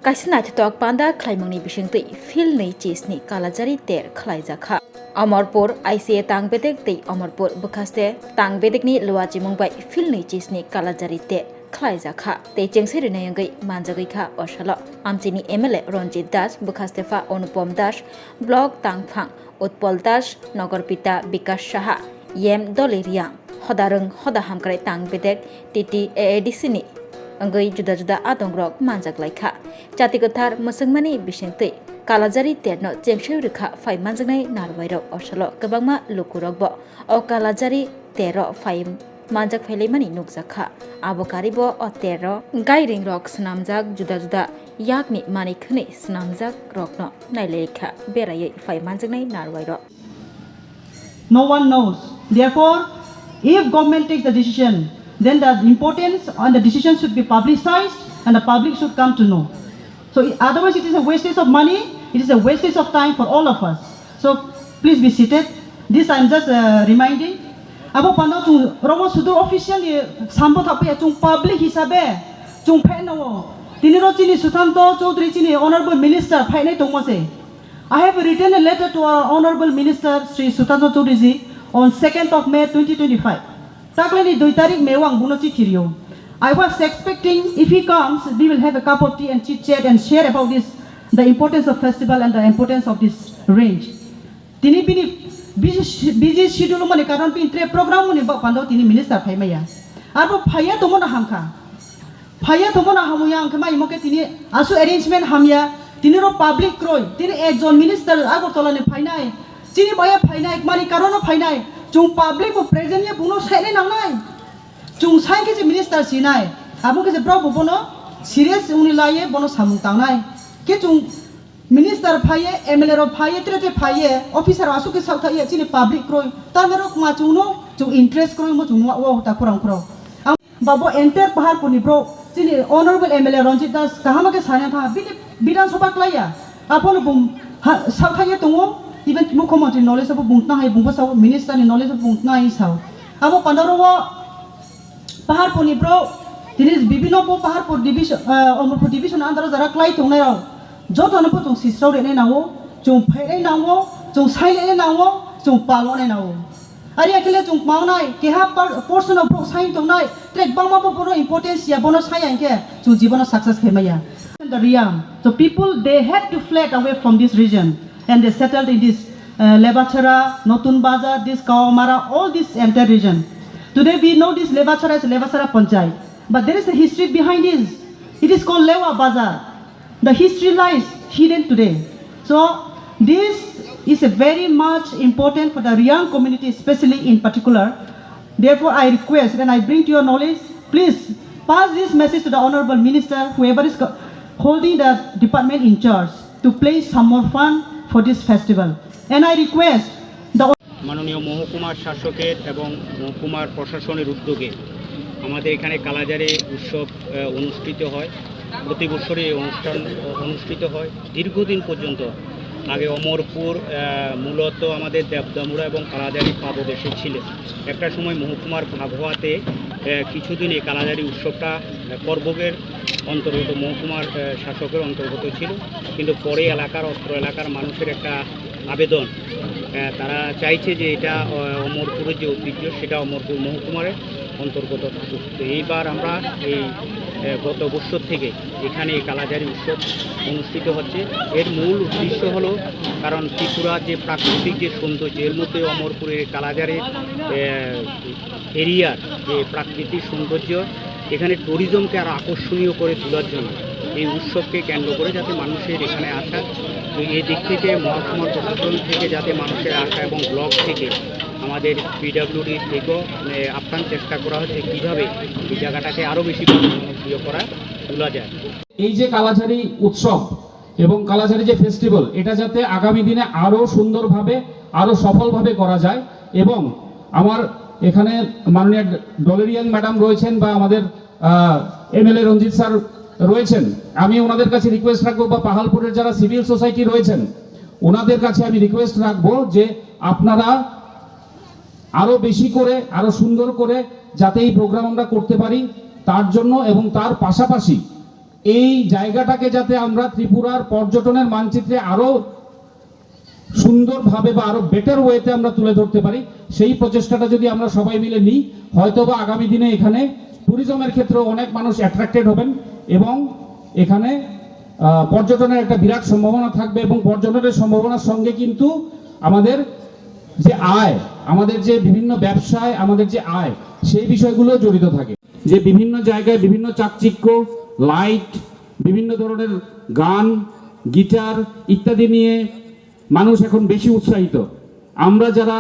Kaisina Tok Panda Klaimoni Bishingti, Phil Nei Chisni, Kalajari Ter, Klaizaka. Amarpur, ICA Tang Bedek, the Amarpur Bukaste, Tang Bedekni, Luaji Mumbai, Phil Nei Chisni, Kalajari Ter, Klaizaka. They Jengsi Renayangay, Manjagika, Oshalo, Amtini Emele, Ronjit Dash, Bukastefa, Onupom Dash, Blog Tang Pang, Utpol Dash, Nogorpita, Bikas Shaha, Yem Doliriang, Hodarung, Hodahamkare Tang Bedek, Titi Edisini. Anggai juda-juda adongrok manjak laika. Jati gothar musangmani bisingtui kalajari terno jengsheu rikha fai manjaknai narwairok osalo kwbangma lukurokbo o kalajari tero fai manjak phailai nukjakha abo karibo o tero gairing rok snamjak juda-juda yakni manikhni snamjak rokno nailekha berayai fai manjaknai narwairok. No one knows. Therefore, if government takes the decision, then the importance and the decision should be publicized and the public should come to know. So otherwise it is a wastage of money, it is a wastage of time for all of us. So please be seated. This I am just reminding. Abo pano chung romo sudur officially sambo thapya chung public hisabe chung pheno tiniro chini Sutanto Chaudhary chini honorable minister phainai tongmase. I have written a letter to our honorable minister Sri Sutanto Chaudhary ji on 2nd of May 2025. Taklani 2 tarik mewang bunochi thirio. I was expecting if he comes, we will have a cup of tea and chit chat and share about this, the importance of festival and the importance of this range. Tini bini busy schedule mani karon pin tre program mani ba pando tini minister phai maya. Arbo phaya tomona hamka. Phaya tomona hamuya angkama imoke tini asu arrangement hamya. Tini ro public kroi. Tini ekjon minister Agartala ne phainai. Tini baya phainai mani karono phainai. Chung public ko present ye buno sai nang nai chung sai ke minister sinai abu ke bro bono serious uni laye bono samung tang nai ke chung minister phaye MLA ro phaye trete phaye officer asu ke sakta ye chini public kroi ta mero ma chung no chung interest kroi mo chung wa ta kurang pro babo enter bahar puni bro chini honorable MLA Ronjit Das kahama ke sanya tha bidan sabha klaya apon bum sakta ye tungo even Mukhomanti knowledge of Buntna hai Bumba minister in knowledge of Buntna is how. Abo Pandarawa Pahar Poni bro, there is Bibinopo Pahar for division Omopo division under the Raklai to Nero. Jotanapo to Sister in Nao, Jung Pay Nao, Jung Sai Nao, Jung Palon Nao. Ariakele Jung Maunai, Keha portion of Pro Sign tonight, take Bama importance Yabonos High and care to Jibona success Hemaya. The Riam. So people they had to flee away from this region. And they settled in this Levachara, Notun Bazar, this Kawamara, all this entire region. Today we know this Levachara is Levachara Panchayat. But there is a history behind this. It is called Lewa Bazar. The history lies hidden today. So this is a very much important for the Riang community, especially in particular. Therefore I request and I bring to your knowledge, please pass this message to the Honorable Minister, whoever is holding the department in charge, to place some more fund for this festival. And I request the মাননীয় মহকুমার শাসকের এবং মহকুমার প্রশাসনের উদ্যোগে আমাদের এখানে কালাজারে উৎসব অনুষ্ঠিত হয়। প্রতি বছরই এই অনুষ্ঠান অনুষ্ঠিত হয় দীর্ঘদিন পর্যন্ত। আগে অমরপুর মূলত আমাদের দেবদামুড়া এবং কালাজারি পাদদেশে ছিল। একটা সময় মহকুমার ভাগ হওয়াতে কিছুদিন এই কালাজারি উৎসবটা করবগের অন্তর্গত মহকুমার শাসকের অন্তর্গত ছিল, কিন্তু পরে এলাকার অত্র এলাকার মানুষের একটা আবেদন, তারা চাইছে যে এটা অমরপুরের যে ঐতিহ্য সেটা অমরপুর মহকুমার অন্তর্গত থাকুক। তো এইবার আমরা এই গত বছর থেকে এখানে এই কালাজারি উৎসব অনুষ্ঠিত হচ্ছে। এর মূল উদ্দেশ্য হলো কারণ ত্রিপুরার যে প্রাকৃতিক যে সৌন্দর্য, এর মধ্যে অমরপুরের কালাজারের এরিয়ার যে প্রাকৃতিক সৌন্দর্য, এখানে ট্যুরিজমকে আরও আকর্ষণীয় করে তোলার জন্য এই উৎসবকে কেন্দ্র করে যাতে মানুষের এখানে আসা, তো এই দিক থেকে মহকুমার প্রশাসন থেকে যাতে মানুষের আসা এবং ব্লক থেকে আমাদের পিডব্লিউডি থেকেও আপ্রাণ চেষ্টা করা হচ্ছে কীভাবে এই জায়গাটাকে আরও বেশি জনপ্রিয় করা তোলা যায়। এই যে কালাঝারি উৎসব এবং কালাঝারি যে ফেস্টিভ্যাল, এটা যাতে আগামী দিনে আরও সুন্দরভাবে আরও সফলভাবে করা যায়, এবং আমার এখানে মাননীয় ডলেরিয়ান ম্যাডাম রয়েছেন বা আমাদের MLA রঞ্জিত স্যার রয়েছেন, আমি ওনাদের কাছে রিকোয়েস্ট রাখবো, বা পাহালপুরের যারা সিভিল সোসাইটি রয়েছেন ওনাদের কাছে আমি রিকোয়েস্ট রাখবো যে আপনারা আরও বেশি করে আরও সুন্দর করে যাতে এই প্রোগ্রাম আমরা করতে পারি তার জন্য, এবং তার পাশাপাশি এই জায়গাটাকে যাতে আমরা ত্রিপুরার পর্যটনের মানচিত্রে আরো সুন্দরভাবে বা আরো বেটার ওয়েতে আমরা তুলে ধরতে পারি, সেই প্রচেষ্টাটা যদি আমরা সবাই মিলে নিই, হয়তোবা আগামী দিনে এখানে ট্যুরিজমের ক্ষেত্রে অনেক মানুষ অ্যাট্রাক্টেড হবেন এবং এখানে পর্যটনের একটা বিরাট সম্ভাবনা থাকবে এবং পর্যটনের সম্ভাবনার সঙ্গে কিন্তু আমাদের যে আয়, আমাদের যে বিভিন্ন ব্যবসায় আমাদের যে আয়, সেই বিষয়গুলো জড়িত থাকে। যে বিভিন্ন জায়গায় বিভিন্ন চাকচিক্য, লাইট, বিভিন্ন ধরনের গান, গিটার ইত্যাদি নিয়ে মানুষ এখন বেশি উৎসাহিত। আমরা যারা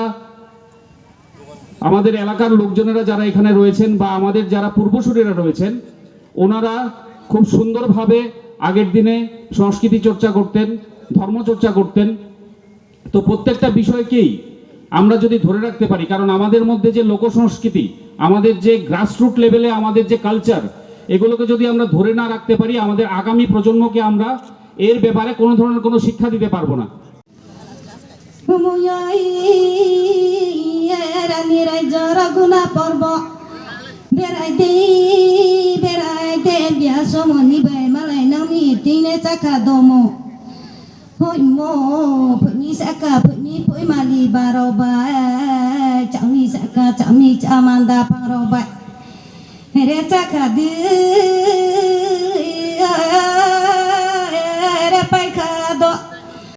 আমাদের এলাকার লোকজনেরা যারা এখানে রয়েছেন বা আমাদের যারা পূর্বসূরীরা রয়েছেন, ওনারা খুব সুন্দরভাবে আগের দিনে সংস্কৃতি চর্চা করতেন, ধর্ম চর্চা করতেন। তো প্রত্যেকটা বিষয়কেই আমরা যদি ধরে রাখতে পারি, কারণ আমাদের মধ্যে যে লোক সংস্কৃতি, আমাদের যে গ্রাসরুট লেভেলে আমাদের যে কালচার, এগুলোকে যদি আমরা ধরে না রাখতে পারি, আমাদের আগামী প্রজন্মকে আমরা এর ব্যাপারে কোনো ধরনের কোনো শিক্ষা দিতে পারবো না। রাগুনা পর্ব বেড়াইতে বেড়াইতে বিয়া সমনি বাই মালাই নামি তিনে চাকা দমো হইমো ফনি চাকা ফনি ফই মালি বারবাই চাউনি চাকা চাউনি চামান্দা পারবাই রে চাকা দে